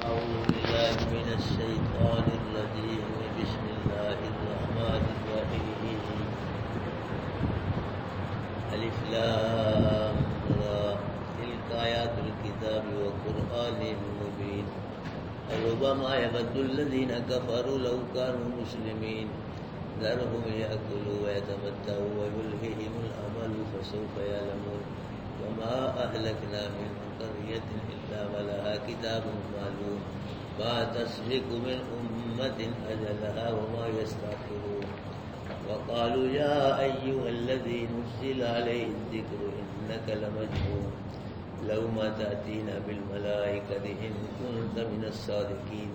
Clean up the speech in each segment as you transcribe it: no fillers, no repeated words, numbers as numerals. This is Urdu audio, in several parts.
أعوذ بالله من الشيطان الرجيم بسم الله الرحمن الرحيم ألف لام را تلك آيات الكتاب وقرآن مبين ربما يود الذين كفروا لو كانوا مسلمين ذرهم يأكلوا ويتمتعوا ويلههم الأمل فسوف يعلمون وما أهلكنا من قرية إلا ولها كتاب معلوم ما تسبق من أمة أجلها وما يستأخرون وقالوا يا أيها الذي نزل عليه الذكر إنك لمجنون لو ما تأتينا بالملائكة إن كنت من الصادقين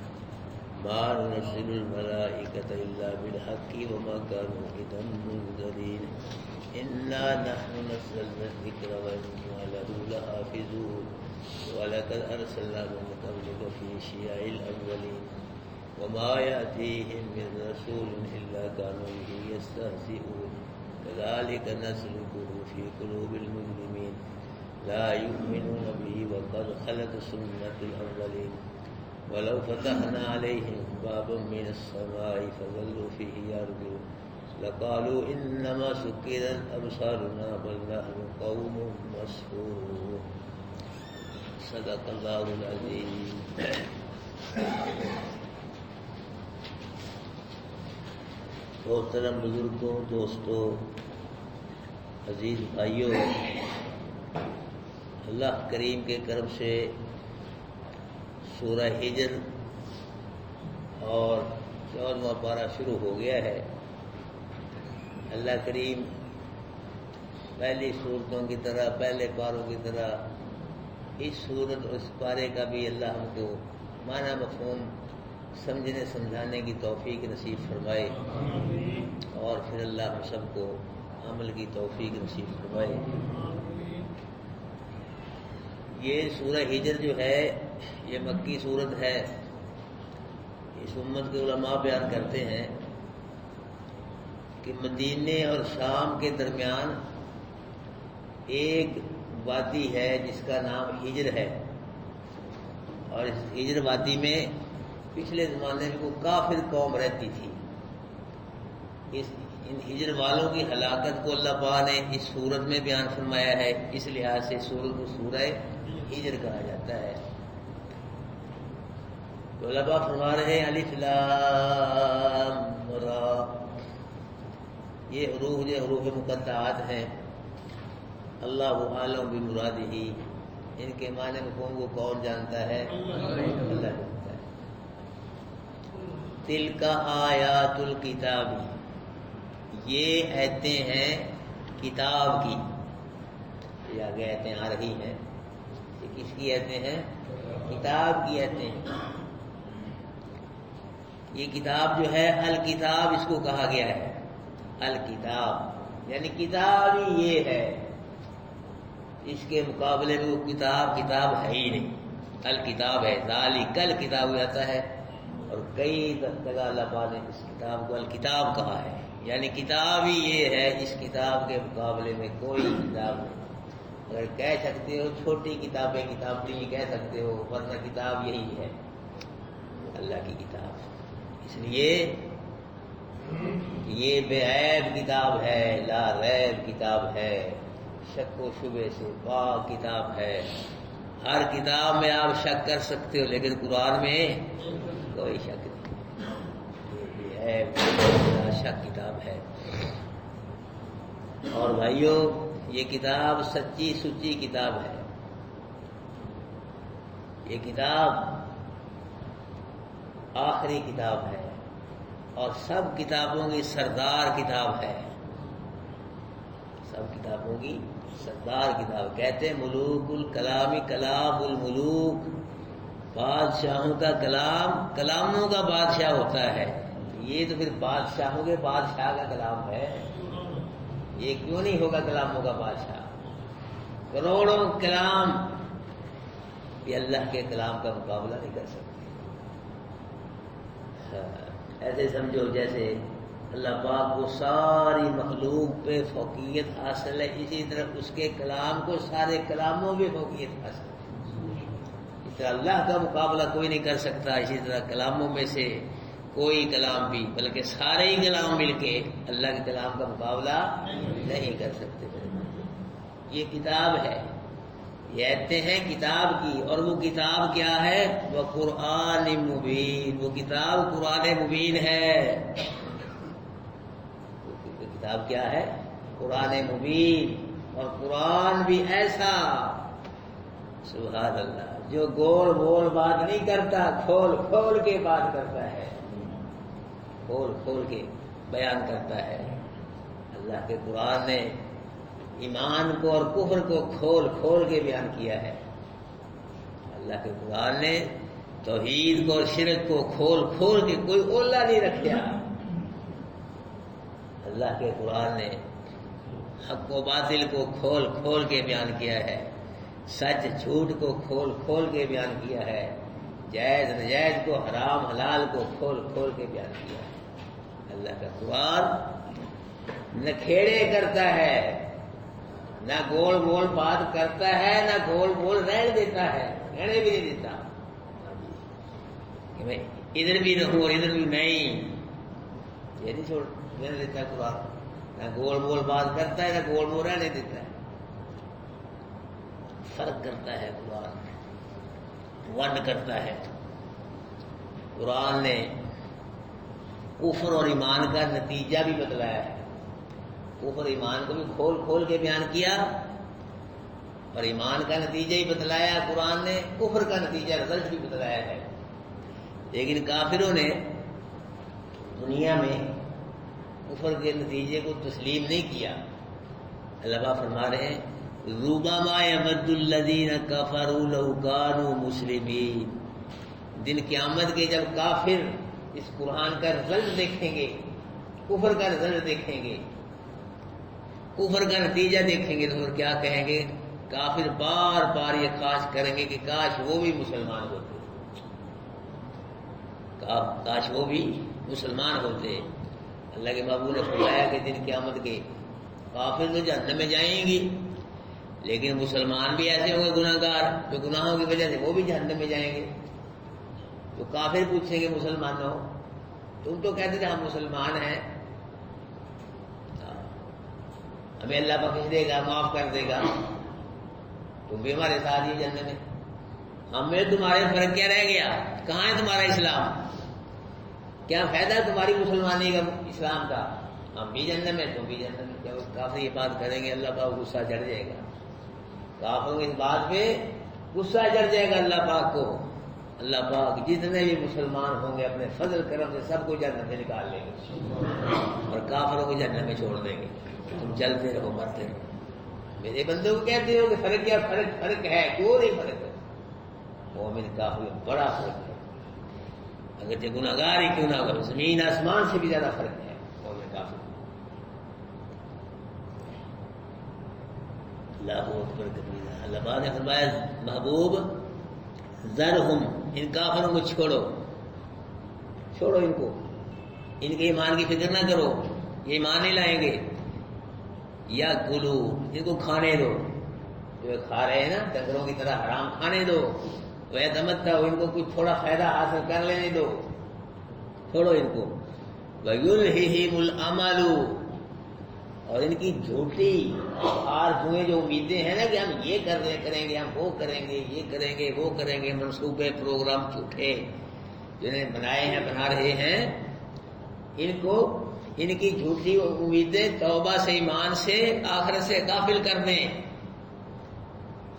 ما نرسل الملائكة إلا بالحق وما كانوا إذا منذرين إنا نحن نزلنا الذكر وإنا له لحافظون ولقد أرسلنا من قبلك في شيع الأولين وما يأتيهم من رسول إلا كانوا به يستهزئون كذلك نسلكه في قلوب المجرمين لا يؤمنون به وقد خلت سنة الأولين ولو فتحنا عليهم بابا من السماء فظلوا فيه يرجون لقالوا إنما سكرت أبصارنا بل نحن قوم مسحورون صدق اللہ العظیم. محترم بزرگوں، دوستوں، عزیز بھائیوں، اللہ کریم کے کرم سے سورہ ہجر اور 14واں پارہ شروع ہو گیا ہے. اللہ کریم پہلی صورتوں کی طرح، پہلے پاروں کی طرح اس صورت اور اس پارے کا بھی اللہ ہم کو معنی مفہوم سمجھنے سمجھانے کی توفیق نصیب فرمائے اور پھر اللہ ہم سب کو عمل کی توفیق نصیب فرمائے. یہ سورہ ہجر جو ہے یہ مکی صورت ہے. اس امت کے علماء بیان کرتے ہیں کہ مدینے اور شام کے درمیان ایک وادی ہے جس کا نام ہجر ہے، اور اس ہجر وادی میں پچھلے زمانے میں وہ کافر قوم رہتی تھی. ان ہجر والوں کی ہلاکت کو اللہ پاک نے اس سورت میں بیان فرمایا ہے. اس لحاظ سے سورت کو سورہ ہجر کہا جاتا ہے. تو اللہ پاک فرما رہے ہیں الف لام را، یہ حروف جو حروف مقطعات ہیں. اللہ عالم بمرادہ، ان کے معنی مفہوم کو کون جانتا ہے؟ اللہ جانتا ہے. تلک آیات الکتاب، یہ آیتیں ہیں کتاب کی. یہ آگے آیتیں آ رہی ہیں، یہ کس کی آیتیں ہیں؟ کتاب کی آیتیں ہیں. یہ کتاب جو ہے الکتاب اس کو کہا گیا ہے. الکتاب یعنی کتاب ہی یہ ہے، اس کے مقابلے میں وہ کتاب ہے ہی نہیں. الکتاب ہے، ذالک الکتاب ہو جاتا ہے، اور کئی جگہ اللہ پاک نے اس کتاب کو الکتاب کہا ہے. یعنی کتاب ہی یہ ہے، اس کتاب کے مقابلے میں کوئی کتاب نہیں. اگر کہہ سکتے ہو چھوٹی کتابیں کتاب نہیں کہہ سکتے ہو، ورنہ کتاب یہی ہے، اللہ کی کتاب. اس لیے یہ بے عیب کتاب ہے، لا ریب کتاب ہے، شک و شبے سے پاک کتاب ہے. ہر کتاب میں آپ شک کر سکتے ہو، لیکن قرآن میں کوئی شک نہیں. یہ ہے بلا شک کتاب ہے. اور بھائیوں، یہ کتاب سچی سچی کتاب ہے. یہ کتاب آخری کتاب ہے اور سب کتابوں کی سردار کتاب ہے. سب کتابوں کی سردار کتاب. کہتے ہیں ملوک الکلام کلام الملوک، بادشاہوں کا کلام کلاموں کا بادشاہ ہوتا ہے. یہ تو پھر بادشاہوں کے بادشاہ کا کلام ہے. یہ کیوں نہیں ہوگا کلاموں کا بادشاہ؟ کروڑوں کلام یہ اللہ کے کلام کا مقابلہ نہیں کر سکتے. ایسے سمجھو جیسے اللہ پاک کو ساری مخلوق پہ فوقیت حاصل ہے، اسی طرح اس کے کلام کو سارے کلاموں پہ فوقیت حاصل ہے. طرح اللہ کا مقابلہ کوئی نہیں کر سکتا، اسی طرح کلاموں میں سے کوئی کلام بھی بلکہ سارے ہی کلام مل کے اللہ کے کلام کا مقابلہ نہیں کر سکتے۔ یہ کتاب ہے، یہ ایتیں ہیں کتاب کی، اور وہ کتاب کیا ہے؟ وہ قرآن مبین، وہ کتاب قرآن مبین ہے۔ وہ کتاب کیا ہے؟ قرآن مبین، اور قرآن بھی ایسا سبحان اللہ جو گول گول بات نہیں کرتا، کھول کھول کے بات کرتا ہے، کھول کھول کے بیان کرتا ہے۔ اللہ کے قرآن نے ایمان کو اور کفر کو کھول کھول کے بیان کیا ہے۔ اللہ کے قرآن نے توحید کو اور شرک کو کھول کھول کے کوئی اولا نہیں رکھا۔ اللہ کے قرآن نے حق و باطل کو کھول کھول کے بیان کیا ہے، سچ جھوٹ کو کھول کھول کے بیان کیا ہے، جائز ناجائز کو، حرام حلال کو کھول کھول کے بیان کیا ہے۔ اللہ کا قرآن نہ کھیڑے کرتا ہے، نہ گول گول بات کرتا ہے، نہ گول گول رہنے دیتا ہے، رہنے بھی نہیں دیتا کہ میں ادھر بھی رہوں اور ادھر بھی نہیں، یہ نہیں چھوڑ رہنے دیتا قرآن، نہ گول گول بات کرتا ہے، نہ گول گول رہنے دیتا ہے، فرق کرتا ہے قرآن، ون کرتا ہے۔ قرآن نے کفر اور ایمان کا نتیجہ بھی بتلایا ہے، کفر ایمان کو بھی کھول کھول کے بیان کیا، اور ایمان کا نتیجہ ہی بتلایا قرآن نے، کفر کا نتیجہ رزلٹ بھی بتلایا ہے۔ لیکن کافروں نے دنیا میں کفر کے نتیجے کو تسلیم نہیں کیا۔ اللہ فرما رہے ہیں ربما یود الذین کفروا لو کانوا مسلمین، دن قیامت کے جب کافر اس قرآن کا رزلٹ دیکھیں گے، کفر کا رزلٹ دیکھیں گے، کفر کا نتیجہ دیکھیں گے، تو پھر کیا کہیں گے؟ کافر بار بار یہ خواہش کریں گے کہ کاش وہ بھی مسلمان ہوتے، کاش وہ بھی مسلمان ہوتے۔ اللہ کے محبوب نے فرمایا کہ دن قیامت کے کافر تو جہنم میں جائیں گی، لیکن مسلمان بھی ایسے ہوں گے گناہ گار جو گناہوں کی وجہ سے وہ بھی جہنم میں جائیں گے۔ تو کافر پوچھیں گے مسلمانوں، تم تو کہتے تھے ہم مسلمان ہیں، ہمیں اللہ بخش دے گا، معاف کر دے گا، تم بھی ہمارے ساتھ ہی جنت میں، ہمیں تمہارے فرق کیا رہ گیا؟ کہاں ہے تمہارا اسلام؟ کیا فائدہ تمہاری مسلمانی کا، اسلام کا؟ ہم بھی جنت میں، تم بھی جنت میں۔ جب کافر یہ بات کریں گے اللہ پاک غصہ چڑھ جائے گا، کافروں کی اس بات پہ غصہ چڑھ جائے گا اللہ پاک کو۔ اللہ پاک جتنے بھی مسلمان ہوں گے اپنے فضل کرم سے سب کو جنت میں نکال لیں گے، اور کافروں کو جنت میں چھوڑ دیں گے۔ تم چلتے رہو، مرتے رہو۔ میرے بندوں کو کہتے ہو کہ فرق کیا؟ فرق ہے، کیوں نہیں فرق ہے؟ مومن کافر میں بڑا فرق ہے، اگر جو گناہ گار ہی کیوں نہ ہو، زمین آسمان سے بھی زیادہ فرق ہے مومن کافر۔ اللہ اکبر کبیرہ۔ اللہ پاک نے فرمایا محبوب ذرہم، ان کافروں کو چھوڑو، چھوڑو ان کو، ان کے ایمان کی فکر نہ کرو، یہ ایمان نہیں لائیں گے۔ یا کلو، ان کو کھانے دو، جو کھا رہے ہیں نا ڈنگروں کی طرح حرام کھانے دو، وہ تمتع، ان کو کچھ تھوڑا فائدہ حاصل کر لینے دو، چھوڑو ان کو۔ وَيُلْهِهِمُ الْأَمَلُ، اور ان کی جھوٹی آرزوئیں، جو امیدیں ہیں نا کہ ہم یہ کریں گے، ہم وہ کریں گے، یہ کریں گے، وہ کریں گے، منصوبے پروگرام جھوٹے جنہیں بنائے ہیں، بنا رہے ہیں، ان کو ان کی جھوٹی امیدیں توبہ سے، ایمان سے، آخرت سے غافل کر دیں۔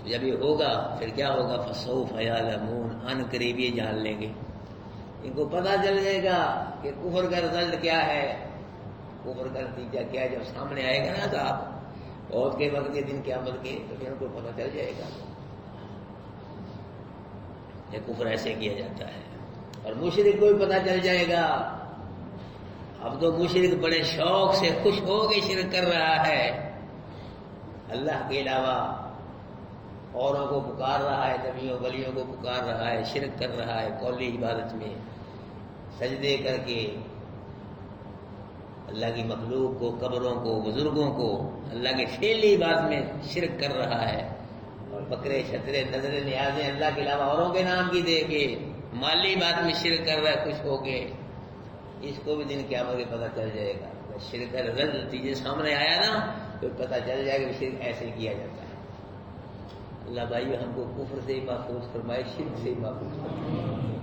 جب یہ ہوگا پھر کیا ہوگا؟ فَسَوْفَ يَعْلَمُونَ، ان قریب یہ جان لیں گے، ان کو پتہ چل جائے گا کہ کفر کا رزلٹ کیا ہے، کفر کا نتیجہ کیا ہے۔ جب سامنے آئے گا نا عذاب موت کے وقت کے دن قیامت کے، تو پھر ان کو پتہ چل جائے گا یہ کفر ایسے کیا جاتا ہے۔ اور مشرک کو بھی پتہ چل جائے گا۔ اب تو مشرک بڑے شوق سے خوش ہو کے شرک کر رہا ہے، اللہ کے علاوہ اوروں کو پکار رہا ہے، نبیوں ولیوں کو پکار رہا ہے، شرک کر رہا ہے، قولی عبادت میں سجدے کر کے اللہ کی مخلوق کو، قبروں کو، بزرگوں کو اللہ کے فعلی عبادت میں شرک کر رہا ہے۔ اور بکرے چھترے نظر نیازیں اللہ کے علاوہ اوروں کے نام کی دے کے مالی بات میں شرک کر رہا ہے خوش ہو کے، اس کو بھی دن قیامت کے پتہ چل جائے گا۔ شرک کا رزلٹ نتیجے سامنے آیا نا تو پتہ چل جائے گا کہ شرک ایسے کیا جاتا ہے۔ اللہ بھائی ہم کو کفر سے ہی محفوظ فرمائے، شرک سے ہی محفوظ فرمائے۔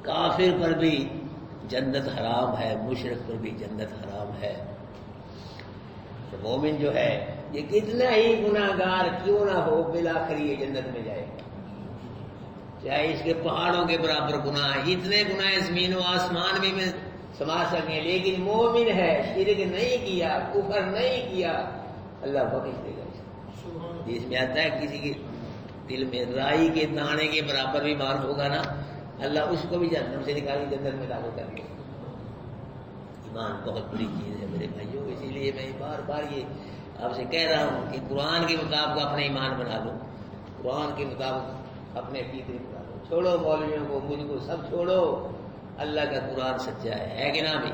کافر پر بھی جنت حرام ہے، مشرک پر بھی جنت حرام ہے۔ تو مومن جو ہے یہ کتنا ہی گناہگار کیوں نہ ہو بالآخر یہ جنت میں جائے گا، چاہے اس کے پہاڑوں کے برابر گناہ، اتنے گناہ زمین و آسمان میں سما سکیں، لیکن مومن ہے، شرک نہیں کیا، کفر نہیں کیا، اللہ بخش دے گا۔ اس میں آتا ہے کسی کے دل میں رائی کے دانے کے برابر بھی مار ہوگا نا، اللہ اس کو بھی جہنم سے نکال کے جنت میں داخل کر دے گا۔ ایمان بہت بڑی چیز ہے میرے بھائیوں، اسی لیے میں بار بار یہ آپ سے کہہ رہا ہوں کہ قرآن کے مطابق اپنے ایمان بنا لو، قرآن کے مطابق اپنے عقیدے بنا لو، چھوڑو مولویوں کو، مجھ کو، سب چھوڑو، اللہ کا قرآن سچا ہے کہ نہ بھی؟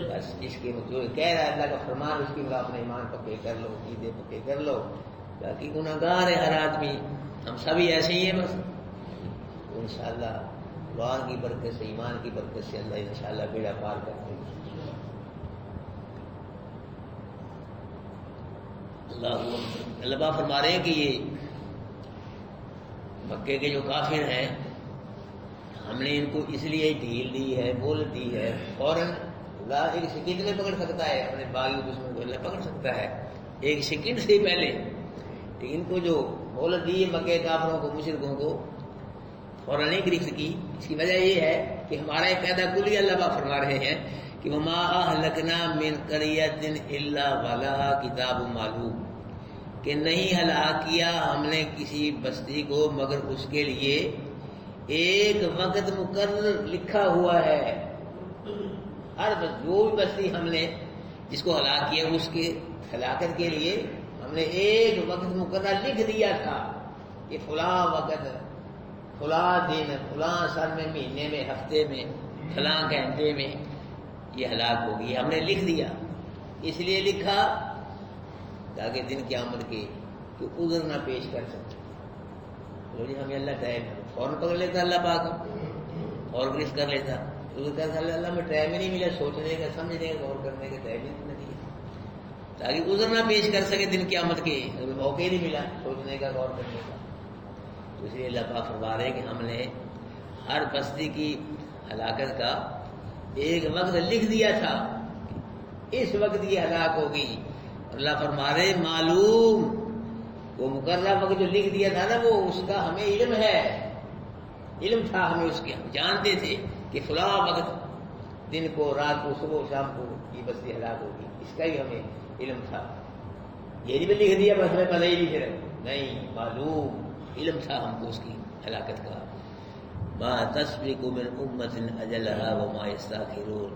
بس اس کے جو کہہ رہا ہے اللہ کا فرمان، اس کے بعد اپنے ایمان پکے کر لو، عقیدے پکے کر لو۔ باقی گناہگار ہے ہر آدمی، ہم سبھی ایسے ہی ہیں، بس انشاءاللہ قرآن کی برکت سے، ایمان کی برکت سے اللہ انشاءاللہ بیڑا پار کر دے گا۔ اللہ فرما رہے ہیں کہ یہ مکے کے جو کافر ہیں ہم نے ان کو اس لیے ڈھیل دی ہے، بول دی ہے، فوراً اللہ ایک سیکنڈ میں پکڑ سکتا ہے، اپنے باغی دشمن کو اللہ پکڑ سکتا ہے ایک سیکنڈ سے ہی پہلے، لیکن ان کو جو مہلت دی ہے مکے کافروں کو، مشرکوں کو فوراً نہیں گرفت کی۔ اس کی وجہ یہ ہے کہ ہمارا ایک قاعدہ کلی اللہ فرما رہے ہیں کہ وما اہلکنا من قریۃ الا ولہا کتاب معلوم، کہ نہیں ہلاک کیا ہم نے کسی بستی کو مگر اس کے لیے ایک وقت مقرر لکھا ہوا ہے۔ ہر جو بھی بستی ہم نے جس کو ہلاک کیا اس کے ہلاکت کے لیے ہم نے ایک وقت مقرر لکھ دیا تھا کہ فلاں وقت، فلاں دن، فلاں سال میں، مہینے میں، ہفتے میں، فلاں گھنٹے میں یہ ہلاک ہوگی، ہم نے لکھ دیا۔ اس لیے لکھا تاکہ دن قیامت کے کہ عذر نہ پیش کر سکتے۔ تو جی ہمیں اللہ ٹائم فوراً پکڑ لیتا اللہ پاک اور گرفت کر لیتا، اللہ میں ٹائم ہی نہیں ملا سوچنے کا، سمجھنے کا، غور کرنے کا ٹائم ہی نہیں دیا تاکہ عذر نہ پیش کر سکے دن قیامت کے، موقع ہی نہیں ملا سوچنے کا، غور کرنے کا۔ تو اس لیے اللہ پاک فرما رہے کہ ہم نے ہر بستی کی ہلاکت کا ایک وقت لکھ دیا تھا، اس وقت یہ ہلاک ہوگی۔ اللہ فرما رہے معلوم، وہ مقررہ وقت جو لکھ دیا تھا نا وہ اس کا ہمیں علم ہے، علم تھا ہمیں اس کے، ہم جانتے تھے کہ فلاں وقت دن کو، رات کو، صبح و شام کو یہ بستی ہلاک ہوگی، اس کا بھی ہمیں علم تھا۔ یہ نہیں بھی لکھ دیا بس میں پتہ ہی نہیں چلا، نہیں، معلوم، علم تھا ہم کو اس کی ہلاکت کا۔ ما تسبق من امت اجلها وما یستاخرون،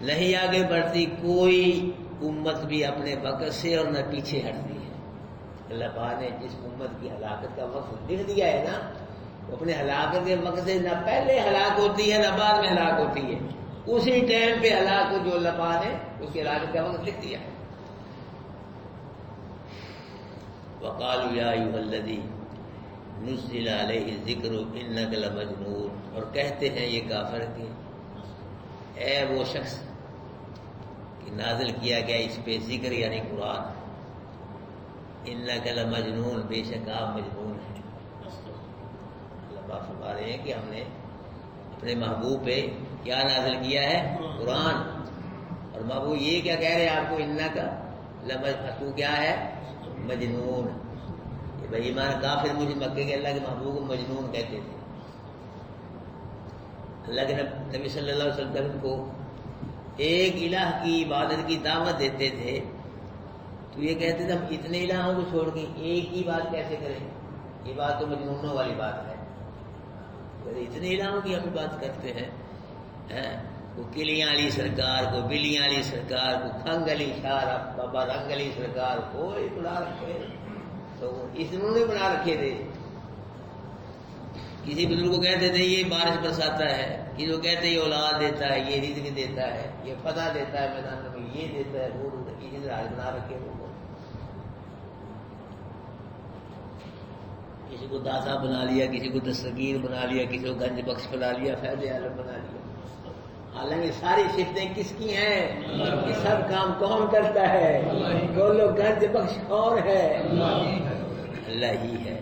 نہیں آگے بڑھتی کوئی امت بھی اپنے وقت سے اور نہ پیچھے ہٹتی ہے۔ اللہ پاک نے جس امت کی ہلاکت کا وقت لکھ دیا ہے نا، وہ اپنے ہلاکت کے وقت سے نہ پہلے ہلاک ہوتی ہے نہ بعد میں ہلاک ہوتی ہے، اسی ٹائم پہ ہلاک ہو جو اللہ پاک نے اس کی ہلاکت کا وقت لکھ دیا ہے۔ وقالوا یا ایھا الذی نزل علیہ الذکر انک لمجنون، اور کہتے ہیں یہ کافر کہ اے وہ شخص کہ نازل کیا گیا اس پہ ذکر یعنی قرآن، انک لمجنون، بے شک آپ مجنون ہیں۔ اللہ پاک فرما رہے ہیں کہ ہم نے اپنے محبوب پہ کیا نازل کیا ہے؟ قرآن، اور محبوب یہ کیا کہہ رہے ہیں آپ کو؟ انک تو کیا ہے؟ مجنون۔ بھائی ایمان کافر مجھے مکے کے اللہ کے محبوب کو مجنون کہتے تھے۔ اللہ کے نبی صلی اللہ علیہ وسلم کو ایک الہ کی عبادت کی دعوت دیتے تھے تو یہ کہتے تھے ہم اتنے الہوں کو چھوڑ کے ایک ہی بات کیسے کریں، یہ بات تو مجنونوں والی بات ہے، اتنے الہوں کی ہم بات کرتے ہیں، کو کلیاں علی سرکار کو، بلیاں علی سرکار کو، کھنگ علی شاہ بابا رنگ علی سرکار کو بنا رکھے، تو اس انہوں نے بنا رکھے تھے۔ کسی بزرگ کو کہتے تھے یہ بارش برساتا ہے، کسی کو کہتے ہیں یہ اولاد دیتا ہے، یہ رزق دیتا ہے، یہ فتح دیتا ہے میدان میں، یہ دیتا ہے، وہ کسی طرح بنا رکھے وہ کسی کو داتا بنا لیا، کسی کو دستگیر بنا لیا، کسی کو گنج بخش بنا لیا، فیض عالم بنا لیا. حالانکہ ساری صفتیں کس کی ہیں؟ یہ سب کام کون کرتا ہے؟ بولو گنج بخش کون ہے؟ اللہ ہی ہے.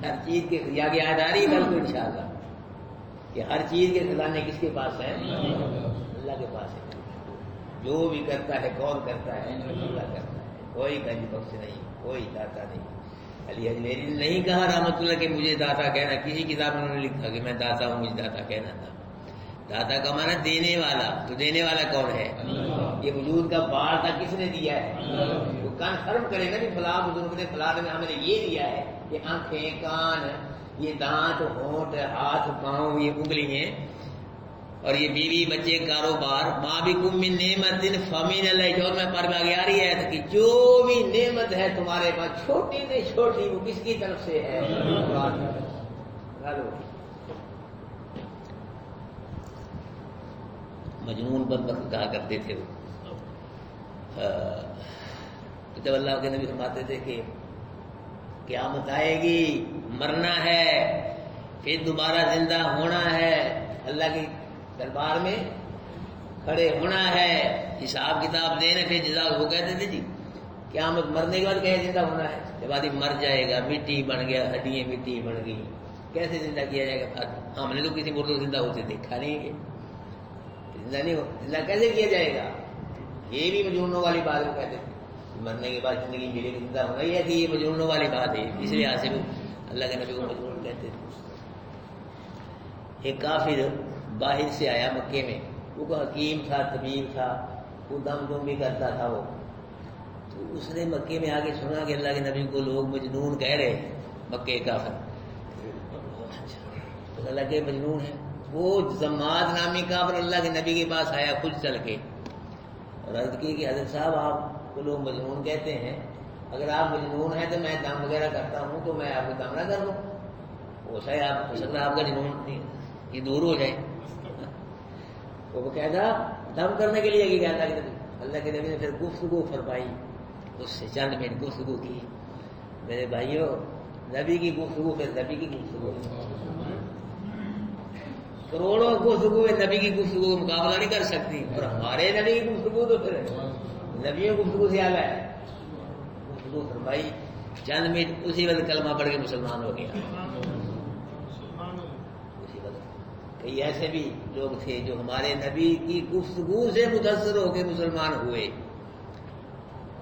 ہر چیز کے آگے آداری کل کو انشاءاللہ کہ ہر چیز کے خزانے کس کے پاس ہیں؟ اللہ کے پاس ہے. جو بھی کرتا ہے کون کرتا ہے؟ اللہ کرتا ہے. کوئی گنج بخش نہیں، کوئی داتا نہیں. علی اجمیری نے نہیں کہا رحمت اللہ کہ مجھے داتا کہنا. کسی کتاب میں انہوں نے لکھا کہ میں داتا ہوں، مجھے داتا کہنا تھا. داتا کا معنی دینے والا. تو دینے والا کون ہے؟ یہ وجود کا بار تھا کس نے دیا ہے؟ وہ کنفرم کرے گا کہ فلاں بزرگ نے فلاں نے ہمیں یہ دیا ہے. یہ آنکھیں، کان، یہ دانت، ہونٹ، ہاتھ، پاؤں، یہ انگلیاں، اور یہ بیوی، بچے، کاروبار. ماں بھی کم من نعمت فمن اللہ. جو میں پر میں آ رہی ہے کہ جو بھی نعمت ہے تمہارے پاس چھوٹی سے چھوٹی وہ کس کی طرف سے ہے؟ مجنون بدبخت کہا کرتے تھے وہ. جب اللہ کے نبی فرماتے تھے کہ قیامت آئے گی، مرنا ہے، پھر دوبارہ زندہ ہونا ہے، اللہ کے دربار میں کھڑے ہونا ہے، حساب کتاب دینا، پھر جزا. وہ کہتے تھے جی قیامت مرنے کے بعد کہے زندہ ہونا ہے. جب آدمی مر جائے گا، مٹی بن گیا، ہڈیاں مٹی بن گئی، کیسے زندہ کیا جائے گا؟ ہم نے تو کسی مردوں زندہ ہوتے دیکھا نہیں ہے. زندہ نہیں ہو، زندہ کیسے کیا جائے گا؟ یہ بھی مجنونوں والی بات وہ کہتے تھے. مرنے کے بعد زندگی ملے گی، زندہ ہونا یہ ہے کہ یہ مجنونوں والی بات ہے. اس لیے آج سے اللہ کے نبی کو مجنون کہتے تھے. ایک کافر باہر سے آیا مکے میں. وہ حکیم تھا، طبیب تھا، وہ دم بھی کرتا تھا. وہ تو اس نے مکے میں آگے سنا کہ اللہ کے نبی کو لوگ مجنون کہہ رہے ہیں. مکے کافر تو اللہ کے مجنون ہے. وہ زماد نامی کافر اللہ کے نبی کے پاس آیا خود چل کے اور عرض کی کہ حضرت صاحب آپ کو لوگ مجنون کہتے ہیں، اگر آپ مجنون ہیں تو میں دم وغیرہ کرتا ہوں تو میں آپ کو دم نہ کر دوں. وہ شاید آپ ہو سکتا ہے آپ کا جنون یہ دور ہو جائے. وہ کہتا دم کرنے کے لیے کیا کہتا کہ اللہ کے نبی نے پھر گفتگو فرمائی. اس سے چند منٹ گفتگو کی. میرے بھائیوں، نبی کی گفتگو پھر نبی کی گفتگو، کروڑوں گفتگو نبی کی گفتگو کا مقابلہ نہیں کر سکتی. اور ہمارے نبی کی گفتگو تو پھر نبیوں کی گفتگو سے اعلیٰ ہے. گفتگو فرمائی، چند منٹ، اسی وقت کلمہ پڑھ کے مسلمان ہو گیا. اسی وقت کئی ایسے بھی لوگ تھے جو ہمارے نبی کی گفتگو سے متاثر ہو کے مسلمان ہوئے،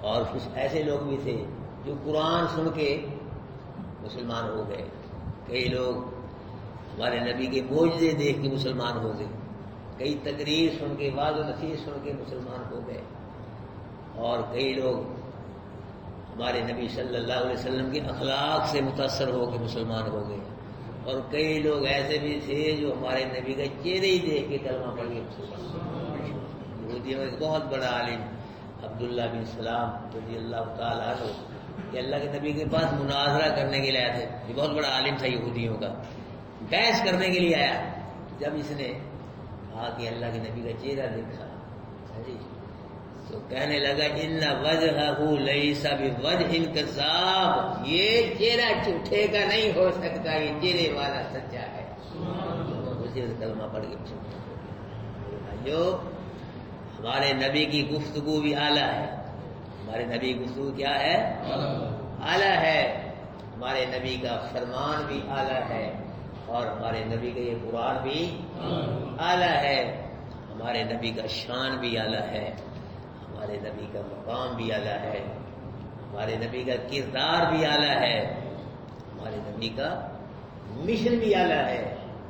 اور کچھ ایسے لوگ بھی تھے جو قرآن سن کے مسلمان ہو گئے. کئی لوگ ہمارے نبی کے معجزے دیکھ کے مسلمان ہو گئے، کئی تقریر سن کے، واضح و نصیحت سن کے مسلمان ہو گئے، اور کئی لوگ ہمارے نبی صلی اللہ علیہ وسلم کے اخلاق سے متاثر ہو کے مسلمان ہو گئے، اور کئی لوگ ایسے بھی تھے جو ہمارے نبی کا چہرے ہی دیکھ کے کلمہ پڑھ کے مسلمان ہو گئے. یہودیوں میں ایک بہت بڑا عالم عبداللہ بن سلام رضی اللہ تعالیٰ عنہ کہ اللہ کے نبی کے پاس مناظرہ کرنے کے لیے آیا تھے. یہ بہت بڑا عالم تھا یہودیوں کا، بحث کرنے کے لیے آیا. جب اس نے کہا کہ اللہ کے نبی کا چہرہ دیکھا تو کہنے لگا ان وجہہ لیس بوجہ کذاب، یہ چہرہ جھوٹے کا نہیں ہو سکتا، یہ چہرے والا سچا ہے. اسی کلمہ پڑھ کے جو ہمارے نبی کی گفتگو بھی اعلیٰ ہے. ہمارے نبی کی گفتگو کیا ہے؟ اعلیٰ ہے. ہمارے نبی کا فرمان بھی اعلیٰ ہے، اور ہمارے نبی کا یہ قرآن بھی اعلیٰ ہے. ہمارے نبی کا شان بھی اعلیٰ ہے، ہمارے نبی کا مقام بھی اعلیٰ ہے، ہمارے نبی کا کردار بھی اعلیٰ ہے، ہمارے نبی کا مشن بھی اعلیٰ ہے،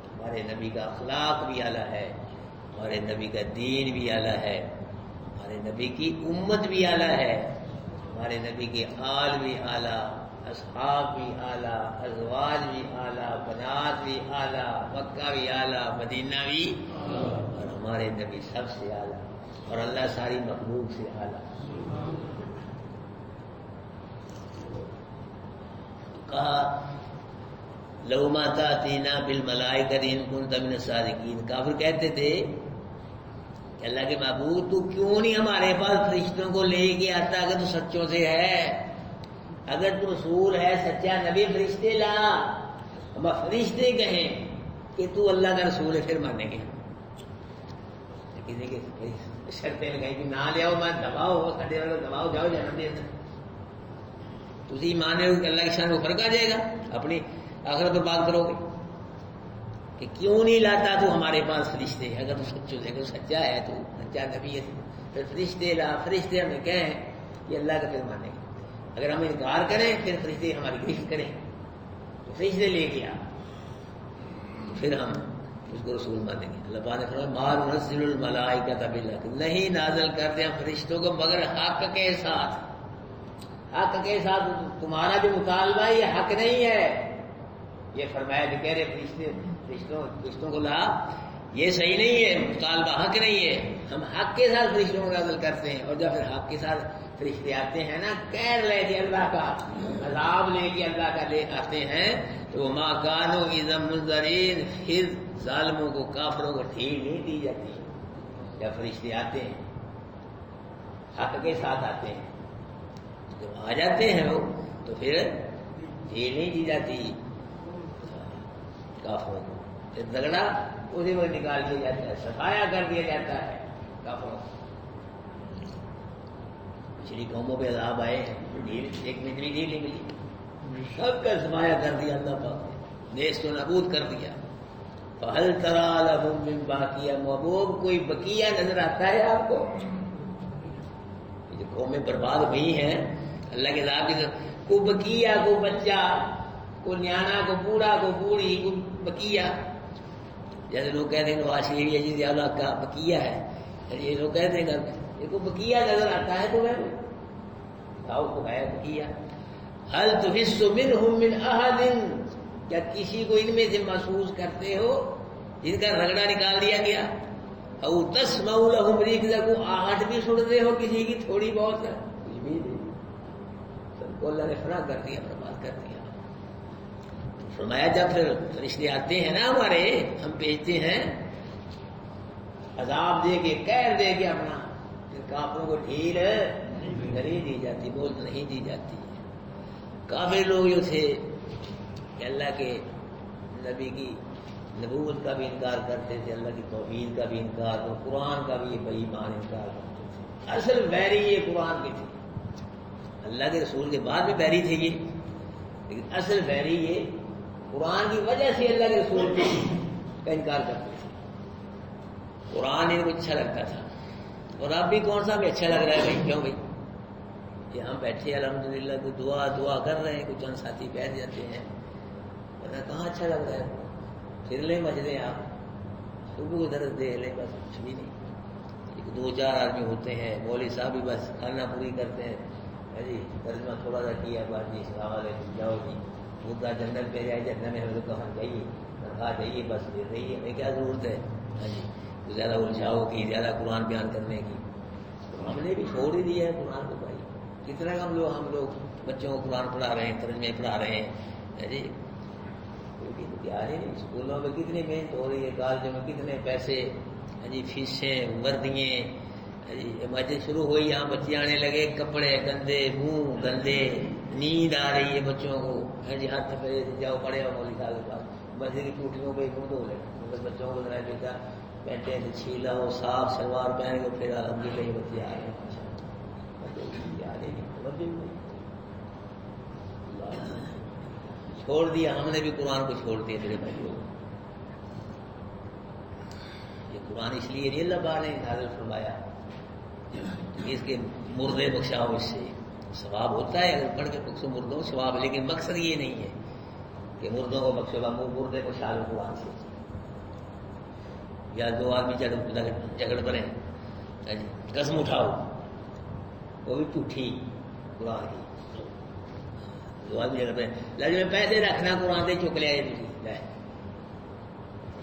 ہمارے نبی کا اخلاق بھی اعلیٰ ہے، ہمارے نبی کا دین بھی اعلیٰ ہے، ہمارے نبی کی امت بھی اعلیٰ ہے، ہمارے نبی کے آل بھی اعلیٰ، اصحاب بھی اعلیٰ، ازواج بھی اعلیٰ، بنات بھی اعلیٰ، مکہ بھی اعلیٰ، مدینہ بھی، اور ہمارے نبی سب سے اعلیٰ، اور اللہ ساری مخلوق سے اعلیٰ. کہا لو ما تأتینا بالملائکۃ ان کنت من الصادقین. کافر کہتے تھے کہ اللہ کے معبود تو کیوں نہیں ہمارے پاس فرشتوں کو لے کے آتا اگر تو سچوں سے ہے. اگر تو رسول ہے سچا نبی فرشتے لا، ہم فرشتے کہیں کہ تو اللہ کا رسول ہے پھر مانیں گے. کسی کی شرطیں لگائی کہ نہ لیاؤ میں دباؤ سڈے والے دباؤ جاؤ جنم دے اندر. تھی مانے ہو کہ اللہ کی شان کو فرق آ جائے گا، اپنی آخرت برباد کرو گے کہ کیوں نہیں لاتا تو ہمارے پاس فرشتے. اگر تو سچو دیکھو سچا ہے تو سچا نبی ہے پھر فرشتے لا. فرشتے ہمیں کہیں کہ اللہ کا پھر مانیں گے. اگر ہم انکار کریں پھر فرشتے ہماری گرفت کریں تو فرشتے لے گیا تو پھر ہم اس کو رسول مانیں گے. اللہ پاک نے فرمایا ما ننزل الملائکۃ بالحق، نہیں نازل کرتے ہم فرشتوں کو مگر حق کے ساتھ. حق کے ساتھ تمہارا جو مطالبہ یہ حق نہیں ہے. یہ فرمایا کہ کہہ رہے فرشتوں کو لا، یہ صحیح نہیں ہے، مطالبہ حق نہیں ہے. ہم حق کے ساتھ فرشتوں کو نازل کرتے ہیں. اور جب پھر حق کے ساتھ فرشتے آتے ہیں نا کہہ لے کہ اللہ کا عذاب لے کے اللہ کا لے آتے ہیں تو ما کانوا اذا منذرین، پھر ظالموں کو کافروں کو ڈھیل نہیں دی جاتی. جب فرشتے آتے ہیں حق کے ساتھ آتے ہیں، جب آ جاتے ہیں وہ تو پھر ڈھیل نہیں دی جاتی کافروں کو. پھر جھگڑا اسی وقت نکال دیا جاتا ہے، صفایا کر دیا جاتا ہے کافروں کو. پچھلی قوموں پہ عذاب آئے ڈھیل ایک منٹ بھی ڈھیل نہیں ملی، سب کا صفایا کر دیا اللہ پاک نے، نیست و نابود کر دیا. فہل تری لہم من باقیہ، محبوب کوئی بقیہ نظر آتا ہے آپ کو؟ جو قومیں برباد ہوئی ہیں اللہ کے عذاب کی طرف، کو بقیہ، کو بچہ، کو نیانا، کو بوڑھا، کو بوڑھی، کو بقیہ. جیسے لوگ کہتے ہیں نواز شریف یہ جی زیادہ کا بقیہ ہے، یہ لوگ کہتے ہیں کہ کو بقیہ نظر آتا ہے تمہیں؟ بتاؤ کو ہے بقیہ. هل تحس منهم من احد، کیا کسی کو ان میں سے محسوس کرتے ہو جن کا رگڑا نکال دیا گیا؟ او تسمع لهم رکزا، کو آہٹ بھی سنتے ہو کسی کی تھوڑی بہت؟ کچھ بھی نہیں، سب کو اللہ نے فنا کر دیا، برباد کر دیا. فرمایا جب پھر فرشتے آتے ہیں نا ہمارے، ہم بھیجتے ہیں عذاب دے کے قہر دے کے اپنا، پھر کافروں کو ڈھیل نہیں دی جاتی، بول نہیں دی جاتی. کافر لوگ جو تھے کہ اللہ کے نبی کی نبوت کا بھی انکار کرتے تھے، اللہ کی توحید کا بھی انکار، اور قرآن کا بھی یہ بے ایمان انکار کرتے تھے. اصل بیری یہ قرآن کے تھے، اللہ کے رسول کے بعد بھی بیری تھے یہ، لیکن اصل بیری یہ قرآن کی وجہ سے اللہ کے رسول کا انکار کرتے تھے. قرآن ان کو اچھا لگتا تھا، اور اب بھی کون سا بھی اچھا لگ رہا ہے بھائی؟ کیوں بھائی یہاں بیٹھے الحمدللہ کوئی دعا کر رہے ہیں، کچھ چند ساتھی بیٹھ جاتے ہیں، ورنہ کہاں اچھا لگ رہا ہے؟ پھر لیں مسجدیں آپ صبح کو درس دے لیں، بس کچھ بھی نہیں. ایک دو چار آدمی ہوتے ہیں، مولوی صاحب بھی بس کھانا پوری کرتے ہیں جی، ترجمہ تھوڑا سا کیا، بات جی السلام علیکم جاؤ جی، مدعا جنت پہ جائے، جنت میں ہمیں تو کہاں چاہیے تنخواہ چاہیے، بس دے رہی ہے، ہمیں کیا ضرورت ہے ہاں جی زیادہ الجھاؤ کی، زیادہ قرآن بیان کرنے کی. تو ہم نے بھی چھوڑ ہی دیا ہے قرآن کو. بھائی کتنا ہم لوگ بچوں کو قرآن پڑھا رہے ہیں، ترجمے پڑھا رہے ہیں جی، کوئی تیار ہی نہیں. اسکولوں میں کتنی محنت ہو رہی ہے، کالجوں میں کتنے پیسے جی، فیسیں، وردیاں جی. مسجد شروع ہوئی، یہاں بچے آنے لگے، کپڑے گندے، منہ گندے، نیند آ رہی ہے بچوں کو جی، ہاتھ پہ جاؤ پڑے ہو مولوی صاحب کے پاس، مسجد کی ٹوٹیوں پہ منہ دھو لے. بچوں کو ذرا بیٹا پینٹیں سے چھیلا ہو، صاف شلوار پہن کے پھر الحمدللہ یہ بچے آ رہے ہیں. چھوڑ دیا ہم نے بھی، قرآن کو چھوڑ دیا میرے بھائیوں. یہ قرآن اس لیے نہیں اللہ پاک نے نازل فرمایا اس کے مردے بخشاؤ، اس سے ثواب ہوتا ہے اگر پڑھ کے بخشو مردوں کو ثواب، لیکن مقصد یہ نہیں ہے کہ مردوں کو بخشو، مردے کو شال قرآن سے. یا دو آدمی جھگڑ پڑے قسم اٹھاؤ، وہ بھی جھوٹھی قرآن کی. دو آدمی جھگڑ پڑے لج میں پیسے رکھنا قرآن سے چک لیا،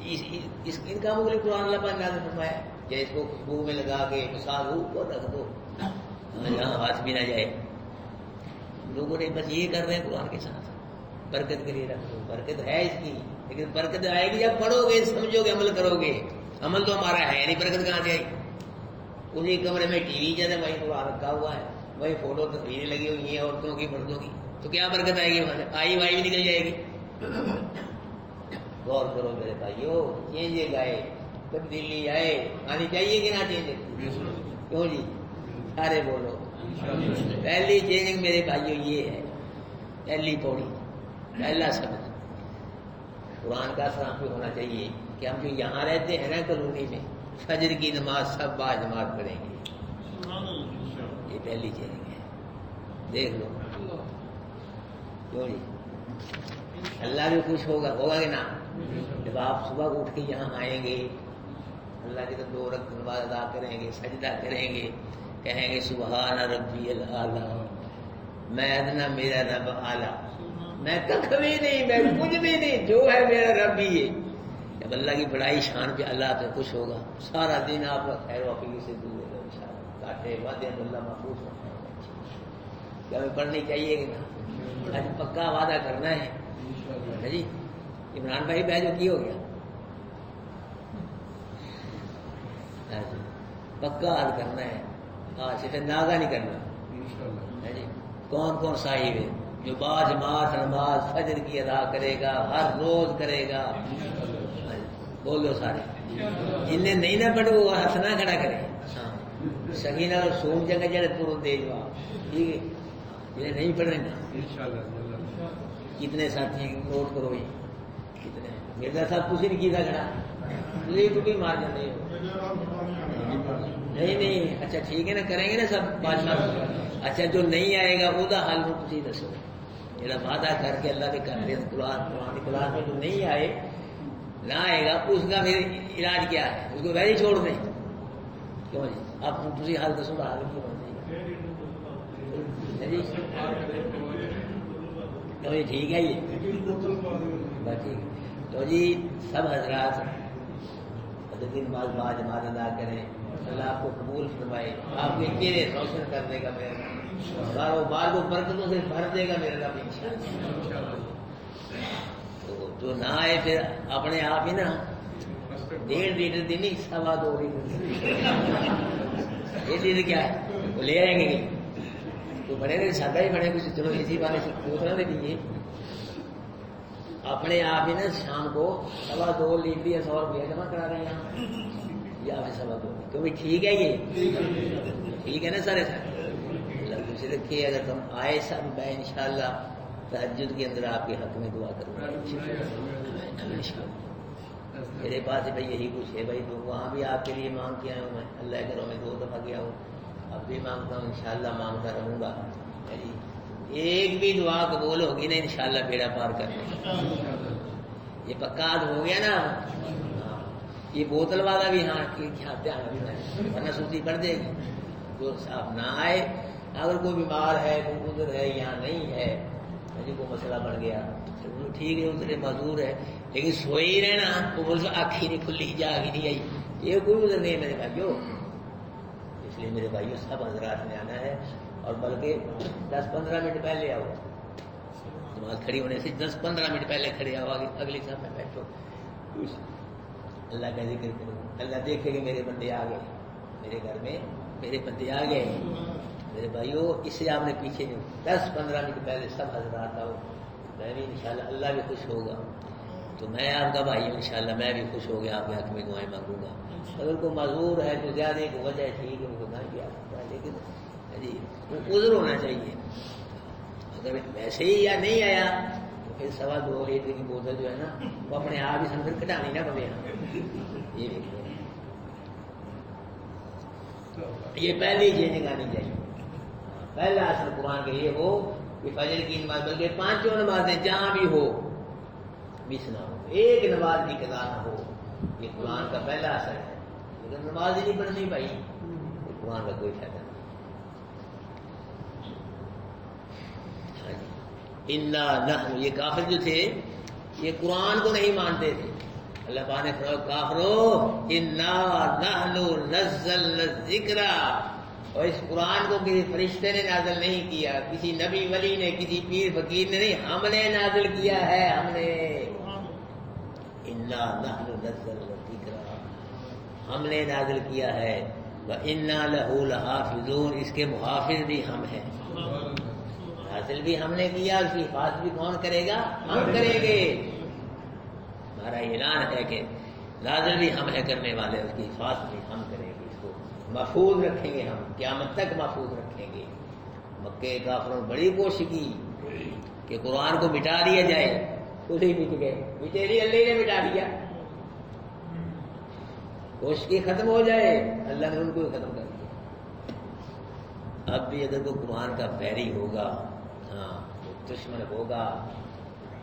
ان کاموں کے لیے قرآن اللہ پاک نے نازل فرمایا کہ اس کو خوشبو میں لگا کے سادھو کو رکھ دو، یہاں ہاتھ بھی نہ جائے. لوگوں نے بس یہ کر رہے ہیں قرآن کے ساتھ، برکت کے لیے رکھ دو. برکت ہے اس کی، لیکن برکت آئے گی جب پڑھو گے، سمجھو گے، عمل کرو گے. عمل تو ہمارا ہے نہیں، برکت کہاں سے آئی؟ اسی کمرے میں ٹی وی جیسے وہیں قرآن رکھا ہوا ہے، وہیں فوٹو تصویریں لگی ہوئی ہیں عورتوں کی مردوں کی، تو کیا برکت آئے گی وہاں سے؟ آئی وائی بھی نکل جائے گی. غور کرو میرے بھائیو، چینجنگ آئے، تبدیلی آئے، آنی چاہیے کہ نہ چینجنگ؟ کیوں جی سارے بولو. پہلی چینجنگ میرے بھائیو یہ ہے، پہلی پوڑی، پہلا سبق قرآن کا اثر ہم پہ ہونا چاہیے کہ ہم جو یہاں رہتے ہیں نا کالونی میں، فجر کی نماز سب باجماعت پڑھیں گے. یہ پہلی چینجنگ ہے، دیکھ لو. کیوں جی اللہ بھی خوش ہوگا کہ نا؟ جب آپ صبح کو اٹھ کے یہاں آئیں گے، اللہ کی تو 2 رکعت نماز ادا کریں گے، سجدہ کریں گے، کہیں گے سبحان ربی الاعلیٰ، میں ادنا میرا رب اعلیٰ، میں کچھ بھی نہیں، میں کچھ بھی نہیں، جو ہے میرا رب ہی ہے. جب اللہ کی بڑائی شان پہ اللہ پہ خوش ہوگا، سارا دن آپ کا خیر واقعی سے دور ہوگا انشاءاللہ. کاٹے وعدے اللہ محفوظ ہوتا ہے. کیا ہمیں پڑھنی چاہیے کہ نا؟ آج پکا وعدہ کرنا ہے جی. عمران بھائی بھائی جو کی ہو گیا پکا عرض کرنا ہے. ہاں صرف ناغا نہیں کرنا جی. کون کون صاحب ہے جو باجماعت نماز فجر کی ادا کرے گا، ہر روز کرے گا؟ بولو سارے. جنہیں نہیں نہ پڑھے وہ ہاتھ نہ کھڑا کرے. ہاں سکینہ اور سوم جگہ جڑے ترنت دے جواب. ٹھیک ہے، جنہیں نہیں پڑھ رہے نا کتنے ساتھی نوٹ کرو یہ کتنے. مرزا صاحب کچھ نہیں کیا کھڑا، تو بھی مار جاتے ہو. نہیں اچھا ٹھیک ہے نا، کریں گے نا سب بادشاہ. اچھا جو نہیں آئے گا وہ حال کو تھی دسو. میرا وعدہ کر کے اللہ کے کرتے قرآن کلاس میں جو نہیں آئے نہ آئے گا اس کا پھر علاج کیا ہے؟ اس کو ویسے چھوڑ دیں. کیوں جی آپ تھی حال دسو حال کیوں جی؟ تو یہ ٹھیک ہے، یہ بس ٹھیک ہے. تو جی سب حضرات دن بعد باجماعت ادا کریں. اللہ آپ کو قبول فرمائے، آپ کے چہرے روشن کر دے گا میرا، کاروبار کو برکتوں سے بھر دے گا میرا رب انشاءاللہ. تو جو نہ آئے پھر اپنے آپ ہی نا 1.5 لیٹر دی نہیں 2.25 لیٹر کیا ہے وہ لے آئیں گے. تو بڑے گا سادہ ہی بڑے کچھ، چلو اسی بارے سے دوسرا دے دیجیے. اپنے آپ ہی نا شام کو 2.25 لیٹر یا 100 روپیہ جمع کرا رہے ہیں یا پھر 2.25. تو بھی ٹھیک ہے، یہ ٹھیک ہے نا سارے اللہ سے رکھیے. اگر تم آئے سب میں انشاءاللہ تہجد کے اندر آپ کے حق میں دعا کروں گا انشاءاللہ. میرے پاس بھائی یہی کچھ ہے بھائی. تو وہاں بھی آپ کے لیے مانگ کے آیا ہوں میں، اللہ کے گھروں میں 2 دفعہ گیا ہوں، اب بھی مانگتا ہوں انشاءاللہ مانگتا رہوں گا. ایک بھی دعا قبول ہوگی نا انشاءاللہ بیڑا پار کرنے. یہ پکا ہو گیا نا. یہ بوتل والا بھی ہاں دھیان رکھنا ورنہ سوتی پڑ جائے گی. جو صاحب نہ آئے، اگر کوئی بیمار ہے، کوئی گزر ہے، یہاں نہیں ہے، کوئی مسئلہ بڑھ گیا ٹھیک ہے، اتنے معذور ہے، لیکن سوئے ہی رہنا وہ بول آنکھ ہی نہیں کھلی، جاگ ہی نہیں آئی، یہ کوئی گزر نہیں ہے میرے بھائیو. اس لیے میرے بھائیو سب حضرات نے آنا ہے، اور بلکہ 10-15 منٹ پہلے آؤ. نماز کھڑی ہونے سے 10-15 منٹ پہلے کھڑے آؤ، اگلی صاحب میں بیٹھو، اللہ کا ذکر کرو. اللہ دیکھے کہ میرے بندے آ گئے، میرے گھر میں میرے بندے آ گئے. میرے بھائیو اس سے آپ نے پیچھے نہیں، 10-15 منٹ پہلے سب حضرات آؤ. میں بھی انشاءاللہ اللہ بھی خوش ہوگا. تو میں آپ کا بھائی ہوں انشاءاللہ، میں بھی خوش ہو گیا، آپ کے حق میں دعائیں مانگوں گا. اگر کوئی معذور ہے تو زیادہ ایک وجہ ہے ٹھیک ہے، ان کو نہ کیا سکتا ہے، لیکن جی وہ عذر ہونا چاہیے. اگر ویسے ہی یا نہیں آیا تو پھر 2.25 لیٹر کی بوتل جو ہے نا وہ اپنے آپ ہی سمجھ کٹانی نہ پڑے. یہ دیکھیے یہ پہلی چینج آنی چاہیے. پہلا اثر قرآن کے یہ ہو کہ فجر کی نماز بلکہ 5 نمازیں جہاں بھی ہو مس نہ ہو، ایک نماز بھی قضا نہ ہو. یہ قرآن کا پہلا اثر ہے. لیکن نماز ہی نہیں پڑھنی بھائی، قرآن کا کوئی فائدہ نہیں. انا نحن، یہ کافر جو تھے یہ قرآن کو نہیں مانتے تھے. اللہ پاک نے فرمایا کافرو انا نحن نزلنا الذکر، اور اس قرآن کو کسی فرشتے نے نازل نہیں کیا، کسی نبی ولی نے، کسی پیر فقیر نے نہیں، ہم نے نازل کیا ہے. ہم نے انا نحن نزلنا الذکر، ہم نے نازل کیا ہے. وَإِنَّا لَهُ لَحَافِظُونَ، اس کے محافظ بھی ہم ہیں. نازل بھی ہم نے کیا، اس کی حفاظت بھی کون کرے گا؟ ہم کریں گے۔ ہمارا اعلان ہے کہ نازل بھی ہم ہے کرنے والے، اس کی حفاظت بھی ہم کریں گے، اس کو محفوظ رکھیں گے، ہم قیامت تک محفوظ رکھیں گے۔ مکے کافروں نے بڑی کوشش کی کہ قرآن کو مٹا دیا جائے، خود ہی مٹ گئے، مٹے نہیں، اللہ نے مٹا دیا۔ کوشش کی ختم ہو جائے، اللہ نے ان کو ختم کر دیا۔ اب بھی اگر کوئی قرآن کا پیری ہوگا، ہاں دشمن ہوگا،